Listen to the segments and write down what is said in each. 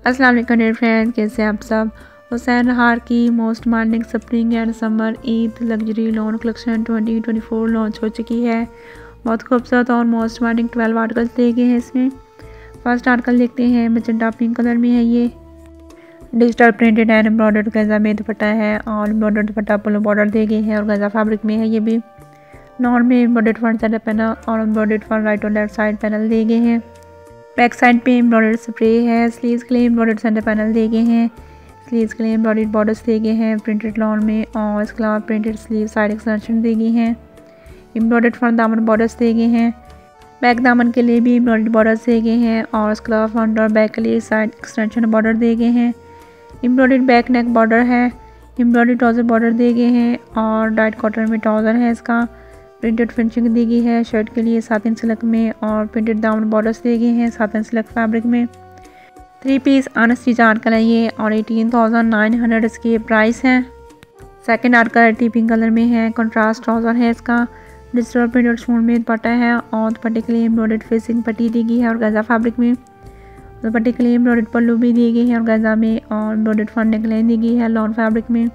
अस्सलाम वालेकुम dear friend, कैसे आप सब। हुसैन हार की most demanding spring and summer Eid luxury lawn collection 2024 launch हो चुकी है। बहुत खूबसूरत और मोस्ट डिमांडिंग 12 आर्टिकल्स दिए गए हैं इसमें। फर्स्ट आर्टिकल देखते हैं, मैजेंटा पिंक कलर में है। ये डिजिटल प्रिंटेड एंड एम्ब्रॉयडर्ड गजा में दुपट्टा है और एम्ब्रॉयडर्ड दुपट्टा पल्लू बॉर्डर दिए गए हैं और गजा फैब्रिक में है। ये भी नॉन में एम्ब्रॉयडर्ड फ्रंट साइड पैनल और एम्ब्रॉयडर्ड फ्रंट राइट और लेफ्ट साइड पैनल दिए गए हैं। बैक साइड पे एम्ब्रॉयडर्ड स्प्रे है। स्लीव्स के लिए एम्ब्रॉयडर्ड सेंटर पैनल दिए गए हैं। स्लीव्स के लिए एम्ब्रॉयडर्ड बॉर्डर्स दिए गए हैं प्रिंटेड लॉन में और इसके अलावा प्रिंटेड स्लीव साइड एक्सटेंशन दी गई हैं। एम्ब्रॉयडर्ड फ्रंट दामन बॉर्डर्स दिए गए हैं। बैक दामन के लिए भी एम्ब्रॉयडर्ड बॉर्डर्स दिए गए हैं और इसके अलावा फ्रंट और बैक के लिए साइड एक्सटेंशन बॉर्डर दिए गए हैं। एम्ब्रॉयडर्ड बैक नेक बॉर्डर है। एम्ब्रॉयडर्ड ट्राउज़र बॉर्डर दिए गए हैं और डाइट कॉटन में ट्राउज़र है। इसका प्रिंटेड फिनिशिंग दी गई है। शर्ट के लिए सातिन सिल्क में और प्रिंटेड दामन बॉर्डर्स दिए गए हैं सातिन सिल्क फैब्रिक में। 3 पीस अनस्टिच आर्टिकल है ये और 18,900 इसकी प्राइस है। Second article T pink colour में है। कंट्रास्ट ट्राउज़र है इसका। डिजिटल प्रिंटेड स्टोन में दुपट्टा है और दुपट्टे के लिए एम्ब्रॉयडर्ड फेसिंग पट्टी दी गई है और गजा फैब्रिक में। दुपट्टे के लिए एम्ब्रॉयडर्ड पल्लू भी दिए गए हैं और गजा में और एम्ब्रॉयडर्ड फ्रंट नेकलाइन दी गई है लॉन फैब्रिक में।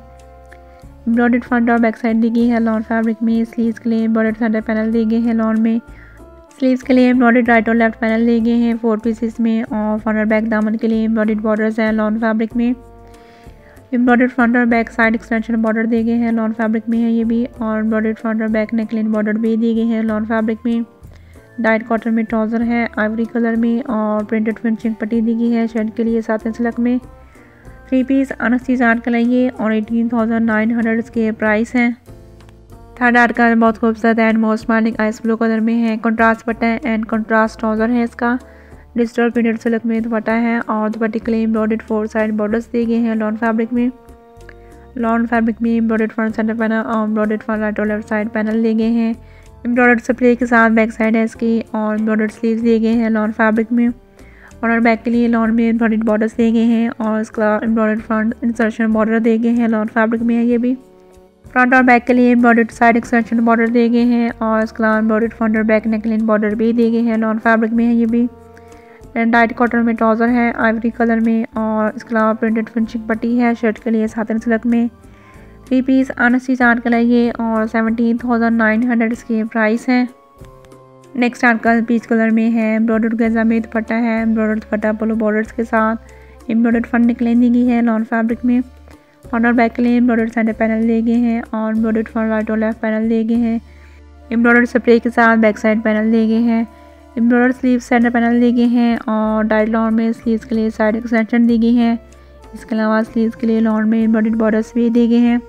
एम्ब्रॉयडर्ड फ्रंट और बैक साइड दी गई है लॉन फैब्रिक में। स्लीव्स के लिए एम्ब्रॉयडर्ड सेंटर पैनल दिए गए हैं लॉन में। स्लीव्स के लिए एम्ब्रॉयडर्ड राइट और लेफ्ट पैनल दिए गए हैं 4 पीसेस में और फ्रंट और बैक दामन के लिए एम्ब्रॉयडर्ड बॉर्डर्स हैं लॉन फैब्रिक में। एम्ब्रॉयडर्ड फ्रंट और बैक साइड एक्सटेंशन बॉर्डर दिए गए हैं लॉन फैब्रिक में है ये भी और एम्ब्रॉयडर्ड फ्रंट और बैक नेकलाइन बॉर्डर भी दिए गए हैं लॉन फैब्रिक में। डाइट कॉटन में ट्राउज़र है आइवरी कलर में और प्रिंटेड फिनिशिंग पट्टी दी गई है। शर्ट के लिए सातिन सिल्क में। 3 पीस अनस्टिच आर्टिकल है ये और 18,900 इसके प्राइस हैं। थर्ड आर्टिकल बहुत खूबसूरत and most demanding ice blue colour में है। Contrast button and contrast trouser है इसका। डिजिटल प्रिंटेड सिल्क में दुपट्टा है और दुपट्टे के लिए एम्ब्रॉयडर्ड 4 साइड बॉर्डर्स दिए गए हैं लॉन फैब्रिक में। लॉन फैब्रिक में एम्ब्रॉयडर्ड फ्रंट सेंटर पैनल और एम्ब्रॉयडर्ड फ्रंट राइट और लेफ्ट साइड पैनल दिए गए हैं। एम्ब्रॉयडर्ड स्प्रे के साथ बैक साइड है इसकी और एम्ब्रॉयडर्ड स्लीव्स दिए गए हैं लॉन फैब्रिक में और बैक के लिए लॉन में एम्ब्रॉयडर्ड बॉर्डर्स दिए गए हैं और इसका एम्ब्रॉयडर्ड फ्रंट इंसर्शन बॉर्डर दिए गए हैं लॉन फैब्रिक में है ये भी। फ्रंट और बैक के लिए एम्ब्रॉयडर्ड साइड एक्सटेंशन बॉर्डर दिए गए हैं और इसके अलावा एम्ब्रॉयडर्ड फ्रंट और बैक नेकलाइन बॉर्डर भी दिए गए हैं लॉन फैब्रिक में है ये भी। डाइट कॉटन में ट्राउज़र है आइवरी कलर में और इसके अलावा प्रिंटेड फिनिशिंग पट्टी है। शर्ट के लिए सातिन सिल्क में। 3 पीस अनस्टिच आर्टिकल है ये और 17,900 इसके प्राइस हैं। नेक्स्ट आर्टिकल पीच कलर में है। एम्ब्रॉयडर्ड गजा में दुपट्टा है। एम्ब्रॉयडर्ड दुपट्टा पल्लू बॉर्डर्स के साथ एम्ब्रॉयडर्ड फ्रंट नेकलाइन दी गई है लॉन फैब्रिक में। फ्रंट और बैक के लिए एम्ब्रॉयडर्ड सेंटर पैनल दिए गए हैं और एम्ब्रॉयडर्ड फ्रंट राइट और लेफ्ट पैनल दिए गए हैं। एम्ब्रॉयडर्ड स्प्रे के साथ बैक साइड पैनल दिए गए हैं। एम्ब्रॉयडर्ड स्लीव सेंटर पैनल दिए गए हैं और डाइट लॉन में स्लीव्स के लिए साइड एक्सटेंशन दी गई है। इसके अलावा स्लीव्स के लिए लॉन में एम्ब्रॉयडर्ड बॉर्डर्स भी दिए गए हैं।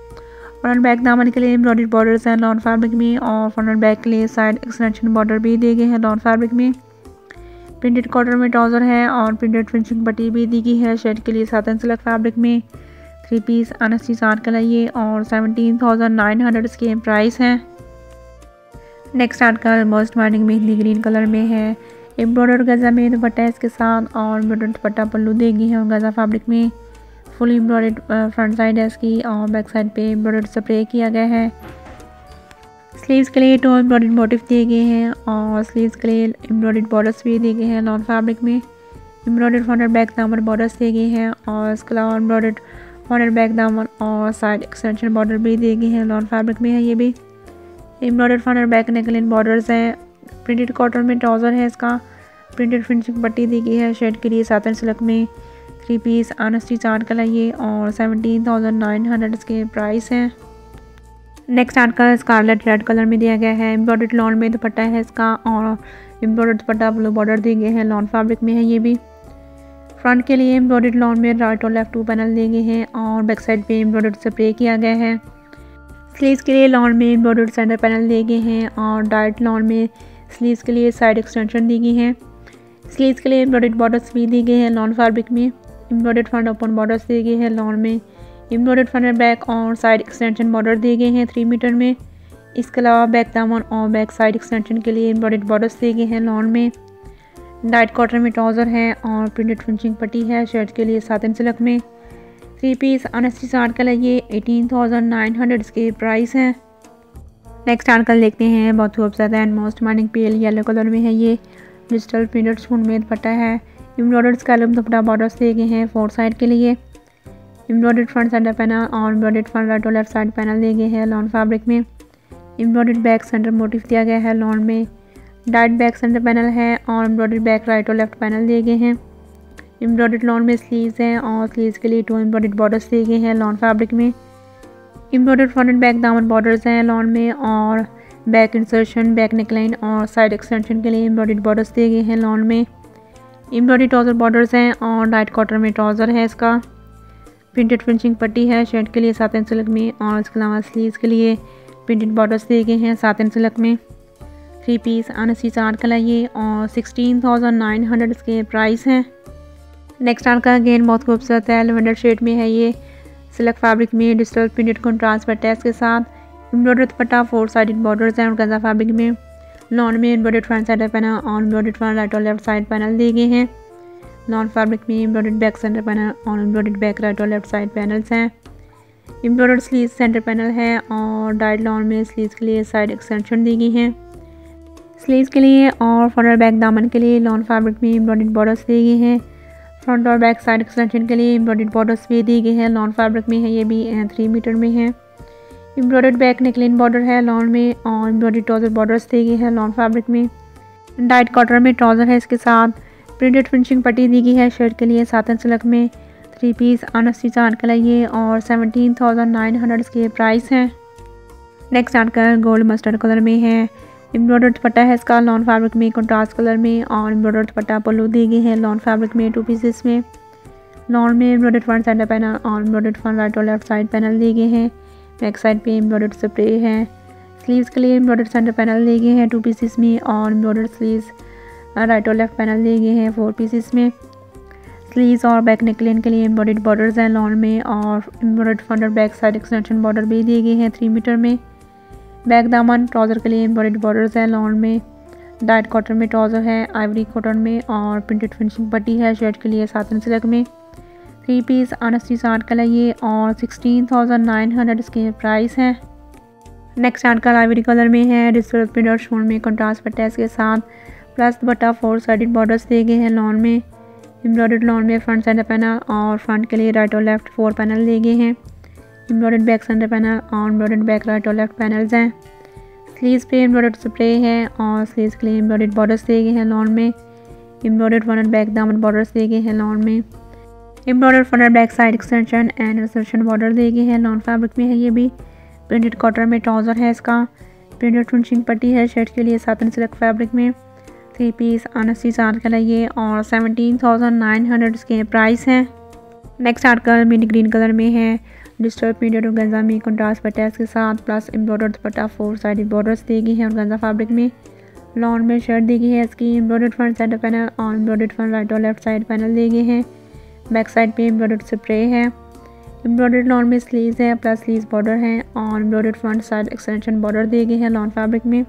फ्रंट बैक दामन के लिए एम्ब्रॉयडर्ड बॉर्डर्स हैं लॉन फैब्रिक में और फ्रंट बैक के लिए साइड एक्सटेंशन बॉर्डर भी दिए गए हैं लॉन फैब्रिक में। प्रिंटेड कॉटन में ट्राउज़र है और प्रिंटेड फिनिशिंग पट्टी भी दी गई है। शर्ट के लिए सातिन सिल्क फैब्रिक में। 3 पीस अनस्टिच आर्टिकल है ये और 17,900 इसके प्राइस हैं। Next article most demanding mehndi green colour में है। एम्ब्रॉयडर्ड गजा में दुपट्टा इसके साथ और एम्ब्रॉयडर्ड दुपट्टा पल्लू दी गई है और गजा फैब्रिक में। फुल एम्ब्रॉयडर्ड फ्रंट साइड है इसकी और बैक साइड पे एम्ब्रॉयडर्ड स्प्रे किया गया है। स्लीव्स के लिए 2 एम्ब्रॉयडर्ड मोटिफ दिए गए हैं और स्लीव्स के लिए एम्ब्रॉयडर्ड बॉर्डर्स भी दिए गए हैं लॉन फैब्रिक में। एम्ब्रॉयडर्ड फ्रंट और बैक दामन बॉर्डर्स दिए गए हैं और इसके अलावा एम्ब्रॉयडर्ड फ्रंट और बैक दामन और साइड एक्सटेंशन बॉर्डर भी दिए गए हैं लॉन फैब्रिक में है ये भी। एम्ब्रॉयडर्ड फ्रंट और बैक नेकलाइन बॉर्डर्स हैं। प्रिंटेड कॉटन में ट्राउज़र है इसका। प्रिंटेड फिनिशिंग पट्टी दी गई है। शर्ट के लिए सातिन सिल्क में। 3 पीस अनस्टिच आर्टिकल है ये और 17,900 इसके प्राइस हैं। Next article scarlet red colour में दिया गया है। एम्ब्रॉयडर्ड लॉन में दुपट्टा है इसका और एम्ब्रॉयडर्ड दुपट्टा ब्लू बॉर्डर दिए गए हैं लॉन फैब्रिक में है ये भी। फ्रंट के लिए एम्ब्रॉयडर्ड लॉन में राइट और लेफ्ट 2 पैनल दिए गए हैं और बैक साइड पे एम्ब्रॉयडर्ड स्प्रे किया गया है। स्लीव्स के लिए लॉन में एम्ब्रॉयडर्ड सेंटर पैनल दिए गए हैं और डाइट लॉन में स्लीव्स के लिए साइड एक्सटेंशन दी गई है। स्लीव्स के लिए एम्ब्रॉयडर्ड बॉर्डर्स भी दिए गए हैं लॉन फैब्रिक में। एम्ब्रॉयडर्ड फ्रंट ओपन बॉर्डर्स दिए गए हैं लॉन में। एम्ब्रॉयडर्ड फ्रंट बैक और साइड एक्सटेंशन बॉर्डर दिए गए हैं 3 मीटर में। इसके अलावा बैक दामन और बैक साइड एक्सटेंशन के लिए एम्ब्रॉयडर्ड बॉर्डर्स दिए गए हैं लॉन में। डाइट कॉटन में ट्राउज़र है और प्रिंटेड फिनिशिंग पट्टी है। शर्ट के लिए सातिन सिल्क में। 3 पीस अनस्टिच आर्टिकल है ये 18,900 इसके प्राइस हैं। नेक्स्ट आर्टिकल देखते हैं, बहुत खूबसूरत and most demanding pale yellow colour में है। ये डिजिटल प्रिंटेड स्पून में दुपट्टा है। एम्ब्रॉयडर्ड स्कैलप दुपट्टा बॉर्डर्स दिए गए हैं 4 साइड के लिए। एम्ब्रॉयडर्ड फ्रंट सेंटर पैनल और एम्ब्रॉयडर्ड फ्रंट राइट और लेफ्ट साइड पैनल दिए गए हैं लॉन फैब्रिक में। एम्ब्रॉयडर्ड बैक सेंटर मोटिफ दिया गया है लॉन में। डाइट बैक सेंटर पैनल है और एम्ब्रॉयडर्ड बैक राइट और लेफ्ट पैनल दिए गए हैं। एम्ब्रॉयडर्ड लॉन में स्लीव्स हैं और स्लीव्स के लिए 2 एम्ब्रॉयडर्ड बॉर्डर्स दिए गए हैं लॉन फैब्रिक में। एम्ब्रॉयडर्ड फ्रंट एंड बैक दामन बॉर्डर्स हैं लॉन में और बैक इंसर्शन, बैक नेकलाइन और साइड एक्सटेंशन के लिए एम्ब्रॉयडर्ड बॉर्डर्स दिए गए हैं लॉन में। एम्ब्रॉयडर्ड ट्राउज़र बॉर्डर्स हैं और डाइट कॉटन में ट्राउज़र है इसका। प्रिंटेड फिनिशिंग पट्टी है शर्ट के लिए 7 इंच सिल्क में और इसके अलावा स्लीव्स के लिए प्रिंटेड बॉर्डर्स दिए गए हैं 7 इंच सिल्क में। 3 पीस अनसी चार्ट का ये और 16,900 इसके प्राइस हैं। नेक्स्ट आर्ट का अगेन बहुत खूबसूरत है, लेवेंडर शेड में है ये, सिल्क फैब्रिक में डिजिटल प्रिंटेड कंट्रास्ट पैटर्न्स के साथ। एम्ब्रॉयडर्ड दुपट्टा 4 साइडेड बॉर्डर्स हैं और गंजा फैब्रिक में। लॉन में एम्ब्रॉयडर्ड फ्रंट साइड पैनल और एम्ब्रॉयडर्ड फ्रंट राइट और लेफ्ट साइड पैनल दिए गए हैं। लॉन फैब्रिक में एम्ब्रॉयडर्ड बैक सेंटर पैनल और एम्ब्रॉयडर्ड बैक राइट और लेफ्ट साइड पैनल्स हैं। एम्ब्रॉयडर्ड स्लीव सेंटर पैनल है और डाइट लॉन में स्लीव्स के लिए साइड एक्सटेंशन दी गई हैं। स्लीव्स के लिए और फ्रंट और बैक दामन के लिए लॉन फैब्रिक में एम्ब्रॉयडर्ड बॉर्डर्स दिए गए हैं। फ्रंट और बैक साइड एक्सटेंशन के लिए एम्ब्रॉयडर्ड बॉर्डर्स भी दिए गए हैं लॉन फैब्रिक में है, ये भी 3 मीटर में है। एम्ब्रॉयडर्ड बैक नेकलाइन बॉर्डर है लॉन में और एम्ब्रॉयडर्ड ट्राउज़र बॉर्डर्स दिए गए हैं लॉन फैब्रिक में। डाइट कॉटन में ट्राउज़र है इसके साथ। प्रिंटेड फिनिशिंग पट्टी दी गई है शर्ट के लिए 7 इंच सिल्क में। 3 पीस अनस्टी चार्ट का ये और 17,900 इसके प्राइस हैं। Next article gold mustard colour में है। एम्ब्रॉयडर्ड दुपट्टा है इसका लॉन फैब्रिक में कंट्रास्ट कलर में और एम्ब्रॉयडर्ड दुपट्टा पल्लू दी गई है लॉन फैब्रिक में 2 पीसेस में। लॉन में एम्ब्रॉयडर्ड फ्रंट साइड पैनल और एम्ब्रॉयडर्ड फ्रंट राइट और लेफ्ट साइड पैनल दिए गए हैं। बैक साइड पे एम्ब्रॉयडर्ड स्प्रे है। स्लीव्स के लिए एम्ब्रॉयडर्ड सेंटर पैनल दिए गए हैं 2 पीसेस में और एम्ब्रॉयडर्ड स्लीव्स राइट और लेफ्ट पैनल दिए गए हैं 4 पीसेस में। स्लीव्स और बैक नेकलाइन के लिए एम्ब्रॉयडर्ड बॉर्डर्स हैं लॉन में और एम्ब्रॉयडर्ड फ्रंट और बैक साइड एक्सटेंशन बॉर्डर भी दिए गए हैं 3 मीटर में। बैक दामन ट्राउज़र के लिए एम्ब्रॉयडर्ड बॉर्डर्स हैं लॉन में। डाइट कॉटन में ट्राउज़र है आइवरी कॉटन में और प्रिंटेड फिनिशिंग पट्टी है शर्ट के लिए 7 इंच सिल्क में। 3 पीस अनस्टी चार्ट का ये और 16,900 इसके प्राइस हैं। नेक्स्ट आर्टिकल आइवरी कलर में है, डिजिटल प्रिंट और शोन में कंट्रास्ट पैटर्न्स के साथ प्लस दुपट्टा 4 साइडेड बॉर्डर्स दिए गए हैं लॉन में। एम्ब्रॉयडर्ड लॉन में फ्रंट सेंटर पैनल और फ्रंट के लिए राइट और लेफ्ट 4 पैनल दिए गए हैं। एम्ब्रॉयडर्ड बैक सेंटर पैनल और एम्ब्रॉयडर्ड बैक राइट और लेफ्ट पैनल्स हैं। स्लीव्स पे एम्ब्रॉयडर्ड स्प्रे है और स्लीव्स के लिए एम्ब्रॉयडर्ड बॉर्डर्स दिए गए हैं लॉन में। एम्ब्रॉयडर्ड फ्रंट एंड बैक दामन बॉर्डर्स दिए गए हैं लॉन में। Embroidered front end back side extension and insertion border दिए गए हैं लॉन फैब्रिक में है, ये भी प्रिंटेड कॉटन में ट्राउज़र है इसका। प्रिंटेड फिनिशिंग पट्टी है शर्ट के लिए 7 इंच सिल्क फैब्रिक में। 3 पीस अनस्टी चार्ट का ये और 17,900 इसके प्राइस हैं। Next article mini green colour में है, डिजिटल प्रिंटेड ऑर्गेन्जा में कंट्रास्ट पैटर्न्स के साथ प्लस एम्ब्रॉयडर्ड दुपट्टा 4 साइडेड बॉर्डर्स दिए गए हैं ऑर्गेन्जा फैब्रिक में। लॉन में शर्ट दी गई है इसकी। एम्ब्रॉयडर्ड फ्रंट साइड पैनल और एम्ब्रॉयडर्ड फ्रंट राइट और लेफ्ट साइड पैनल दिए गए हैं। बैक साइड पे एम्ब्रॉयडर्ड स्प्रे है। एम्ब्रॉयडर्ड लॉन में स्लीव्स है प्लस स्लीव्स बॉर्डर है और embroidered front side extension border दिए गए हैं लॉन फैब्रिक में।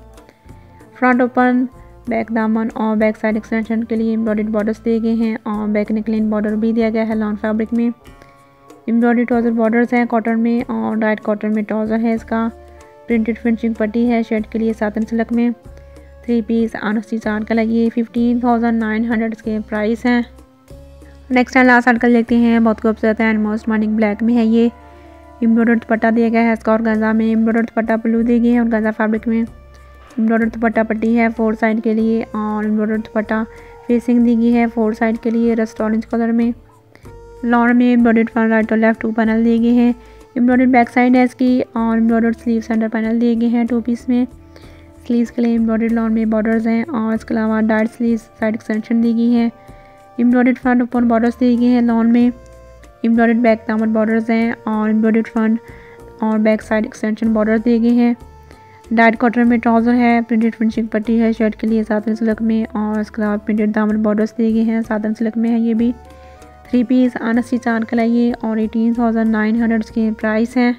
फ्रंट ओपन बैक दामन और बैक साइड एक्सटेंशन के लिए एम्ब्रॉयडर्ड बॉर्डर्स दिए गए हैं और बैक नेकलाइन बॉर्डर भी दिया गया है लॉन फैब्रिक में। एम्ब्रॉयडर्ड ट्राउज़र बॉर्डर्स हैं कॉटन में और डाइट कॉटन में ट्राउज़र है इसका। प्रिंटेड फिनिशिंग पट्टी है शर्ट के लिए 7 इंच सिल्क में। 3 पीस अनस्टी चार्ट का ये 15,900 इसके प्राइस हैं। नेक्स्ट एंड लास्ट आर्टिकल देखते हैं, बहुत खूबसूरत है एंड मोस्ट मॉर्निंग ब्लैक में है ये। एम्ब्रॉयडर्ड दुपट्टा दिया गया है इसका ऑर्गेन्जा में। एम्ब्रॉयडर्ड दुपट्टा पल्लू दी गई है ऑर्गेन्जा फैब्रिक में। एम्ब्रॉयडर्ड दुपट्टा पट्टी है 4 साइड के लिए और एम्ब्रॉयडर्ड दुपट्टा फेसिंग दी गई है 4 साइड के लिए रस्ट ऑरेंज कलर में। लॉन में एम्ब्रॉयडर्ड फ्रंट राइट और लेफ्ट 2 पैनल दिए गए हैं। एम्ब्रॉयडर्ड बैक साइड है इसकी और एम्ब्रॉयडर्ड स्लीव सेंटर पैनल दिए गए हैं 2 पीस में। स्लीव्स के लिए एम्ब्रॉयडर्ड लॉन में बॉर्डर्स हैं और इसके अलावा डाइट स्लीव साइड एक्सटेंशन दी गई है। एम्ब्रॉयडर्ड फ्रंट ओपन बॉर्डर्स दिए गए हैं लॉन में। एम्ब्रॉयडर्ड बैक दामन बॉर्डर्स हैं और एम्ब्रॉयडर्ड फ्रंट और बैक साइड एक्सटेंशन बॉर्डर दिए गए हैं। डाइट कॉटन में ट्राउज़र है। प्रिंटेड फिनिशिंग पट्टी है शर्ट के लिए 7 इंच सिल्क में और इसके अलावा प्रिंटेड दामन बॉर्डर्स दिए गए हैं 7 इंच सिल्क में है ये भी। 3 पीस अनस्टी चार्ट का ये और 18,900 के प्राइस हैं।